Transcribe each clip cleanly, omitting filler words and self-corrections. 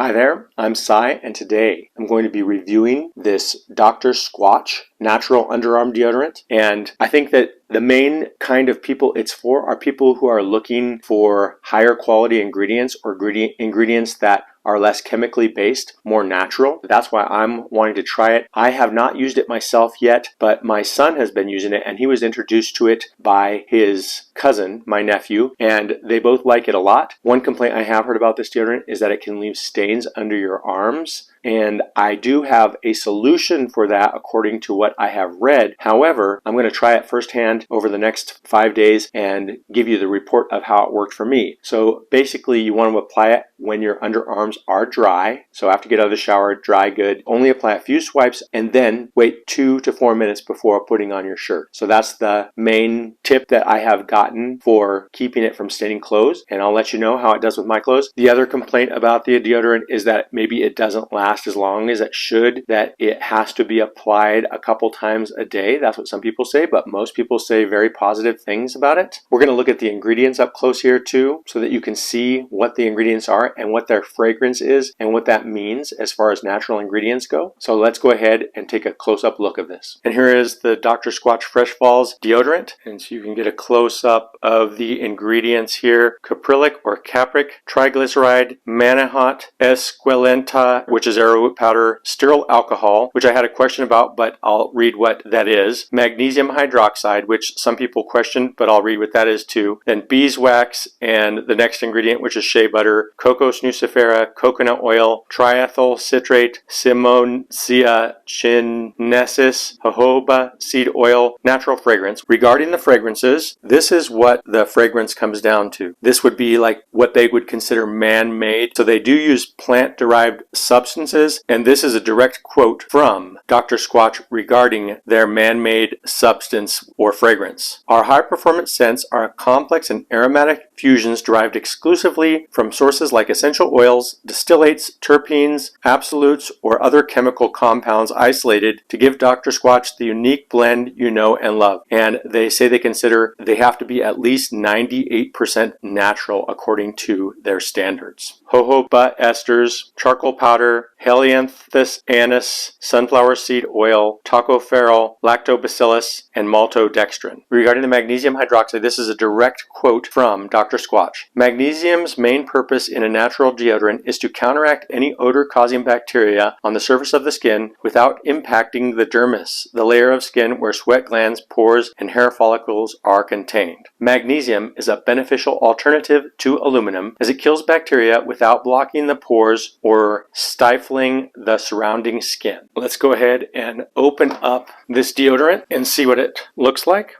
Hi there, I'm Cy, and today I'm going to be reviewing this Dr. Squatch natural underarm deodorant. And I think that the main kind of people it's for are people who are looking for higher quality ingredients or ingredients that are less chemically based, more natural. That's why I'm wanting to try it. I have not used it myself yet, but my son has been using it and he was introduced to it by his cousin, my nephew, and they both like it a lot. One complaint I have heard about this deodorant is that it can leave stains under your arms. And I do have a solution for that according to what I have read. However, I'm going to try it firsthand over the next 5 days and give you the report of how it worked for me. So basically you want to apply it when your underarms are dry. So after you get out of the shower, dry good. Only apply a few swipes and then wait 2 to 4 minutes before putting on your shirt. So that's the main tip that I have gotten for keeping it from staining clothes. And I'll let you know how it does with my clothes. The other complaint about the deodorant is that maybe it doesn't last as long as it should, that it has to be applied a couple times a day. That's what some people say, but most people say very positive things about it. We're going to look at the ingredients up close here too, so that you can see what the ingredients are and what their fragrance is and what that means as far as natural ingredients go. So let's go ahead and take a close-up look of this. And here is the Dr. Squatch Fresh Falls deodorant. And so you can get a close-up of the ingredients here. Caprylic or capric, triglyceride, manihot, esqualenta, which is arrowroot powder, sterile alcohol, which I had a question about, but I'll read what that is. Magnesium hydroxide, which some people question, but I'll read what that is too. Then beeswax, and the next ingredient, which is shea butter, cocos nucifera, coconut oil, triethyl citrate, simoncia chinensis, jojoba seed oil, natural fragrance. Regarding the fragrances, this is what the fragrance comes down to. This would be like what they would consider man-made. So they do use plant-derived substances, and this is a direct quote from Dr. Squatch regarding their man-made substance or fragrance. Our high-performance scents are complex and aromatic fusions derived exclusively from sources like essential oils, distillates, terpenes, absolutes, or other chemical compounds isolated to give Dr. Squatch the unique blend you know and love. And they say they have to be at least 98% natural according to their standards. Jojoba esters, charcoal powder, helianthus anise, sunflower seed oil, tocopherol, lactobacillus, and maltodextrin. Regarding the magnesium hydroxide, this is a direct quote from Dr. Squatch. Magnesium's main purpose in a natural deodorant is to counteract any odor-causing bacteria on the surface of the skin without impacting the dermis, the layer of skin where sweat glands, pores, and hair follicles are contained. Magnesium is a beneficial alternative to aluminum as it kills bacteria without blocking the pores or stifling the surrounding skin. Let's go ahead and open up this deodorant and see what it looks like.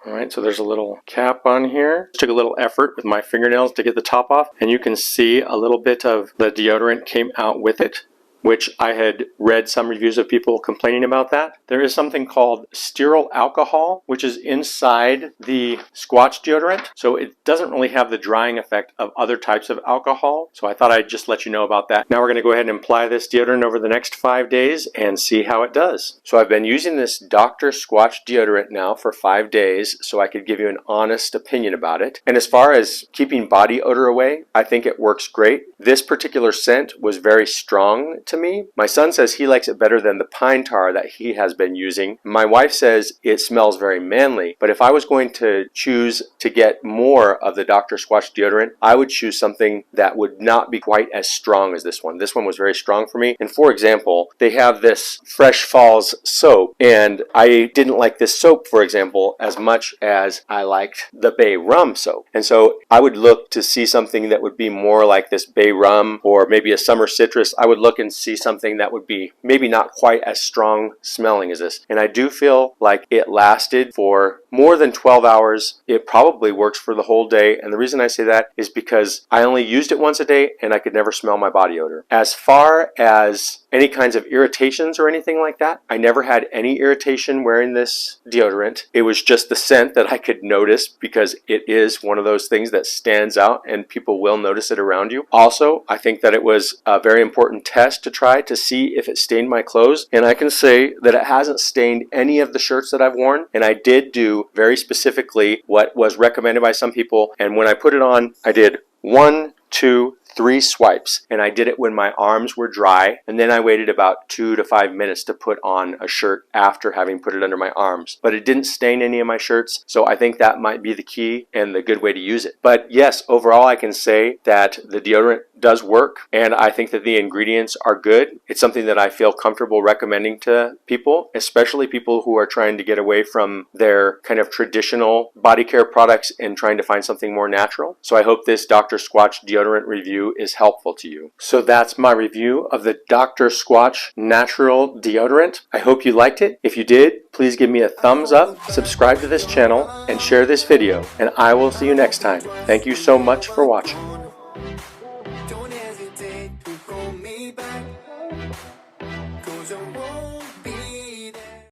All right, so there's a little cap on here. It took a little effort with my fingernails to get the top off, and you can see a little bit of the deodorant came out with it, which I had read some reviews of people complaining about that. There is something called sterile alcohol, which is inside the Squatch deodorant. So it doesn't really have the drying effect of other types of alcohol. So I thought I'd just let you know about that. Now we're gonna go ahead and apply this deodorant over the next 5 days and see how it does. So I've been using this Dr. Squatch deodorant now for 5 days so I could give you an honest opinion about it. And as far as keeping body odor away, I think it works great. This particular scent was very strong to me. My son says he likes it better than the pine tar that he has been using. My wife says it smells very manly, but if I was going to choose to get more of the Dr. Squatch deodorant, I would choose something that would not be quite as strong as this one. This one was very strong for me. And for example, they have this Fresh Falls soap, and I didn't like this soap, for example, as much as I liked the Bay Rum soap. And so I would look to see something that would be more like this Bay Rum or maybe a Summer Citrus. I would look and see something that would be maybe not quite as strong smelling as this. And I do feel like it lasted for more than 12 hours. It probably works for the whole day. And the reason I say that is because I only used it once a day and I could never smell my body odor. As far as any kinds of irritations or anything like that, I never had any irritation wearing this deodorant. It was just the scent that I could notice because it is one of those things that stands out and people will notice it around you. Also, I think that it was a very important test to try to see if it stained my clothes. And I can say that it hasn't stained any of the shirts that I've worn. And I did do very specifically what was recommended by some people. And when I put it on, I did 1, 2, 3 swipes, and I did it when my arms were dry, and then I waited about 2 to 5 minutes to put on a shirt after having put it under my arms. But it didn't stain any of my shirts, so I think that might be the key and the good way to use it. But yes, overall I can say that the deodorant does work, and I think that the ingredients are good. It's something that I feel comfortable recommending to people, especially people who are trying to get away from their kind of traditional body care products and trying to find something more natural. So I hope this Dr. Squatch deodorant review is helpful to you. So that's my review of the Dr. Squatch natural deodorant. I hope you liked it. If you did, please give me a thumbs up, subscribe to this channel, and share this video, and I will see you next time. Thank you so much for watching.